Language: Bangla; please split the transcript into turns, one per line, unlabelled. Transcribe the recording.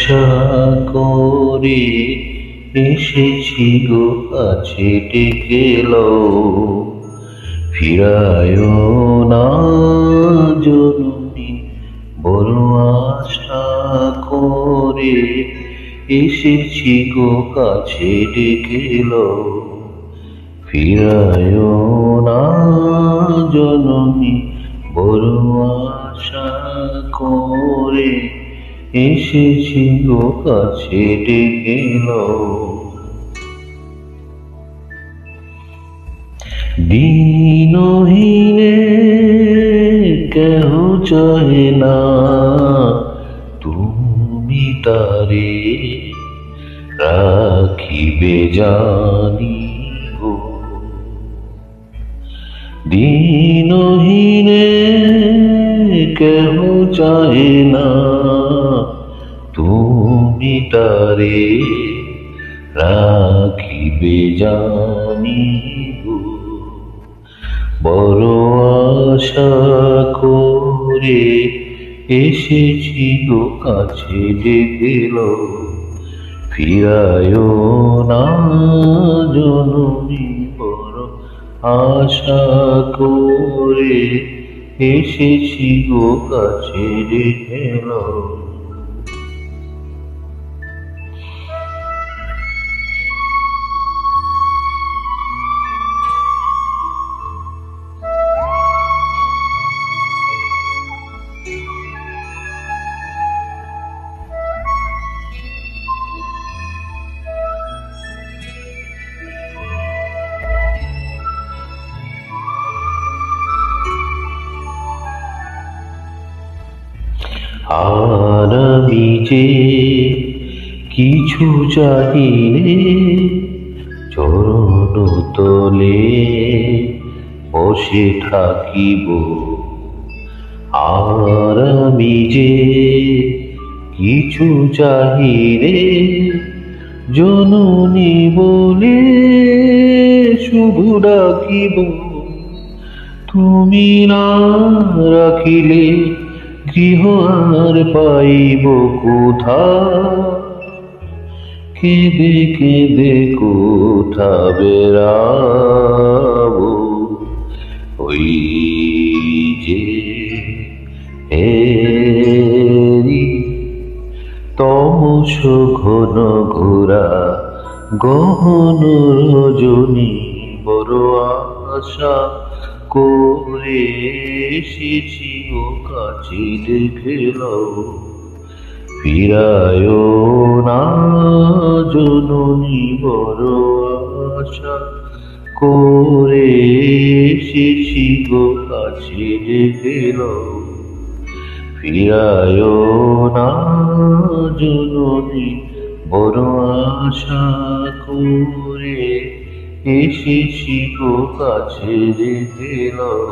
আশা করে এসেছি গো কাছে ডেকে লও, ফিরায় না জননী। বড় আশা করে এসেছি গো কাছে ডেকে লও, ফিরায় না জননী। বড় আশা করে এসেছি গো কাছে ডেকে লও। দিনহীনে কেহ চাহে না তুমি তারে রাখিবে জানি গো। দিনহীনে কেহ চাহে না তুমি তারে রাখিবে জানি গো। বড় আশা করে এসেছি গো কাছে ডেকে লও, ফিরায় না জননী। বড় আশা করে এসেছি গো কাছে ডেকে লও। আর আমি যে কিছু চাহিলে চরণ তলে বসে থাকিব। আর আমি যে কিছু চাহিলে জননী বলে শুধু ডাকিব। তুমি না রাখিলে গৃহ আর পাইব কোথা, কেঁদে কেঁদে কোথা বেড়াব। ওই যে হেরি তমস ঘন ঘোরা গহন রজনী। বড় আশা করে এসেছি ও কাছে ডেকে লও, ফিরায় না জননী। বড় আশা করে এসেছি গো কাছে ডেকে লও, ফিরায় না জননী। বড় আশা করে এসেছি গো কাছে ডেকে লও।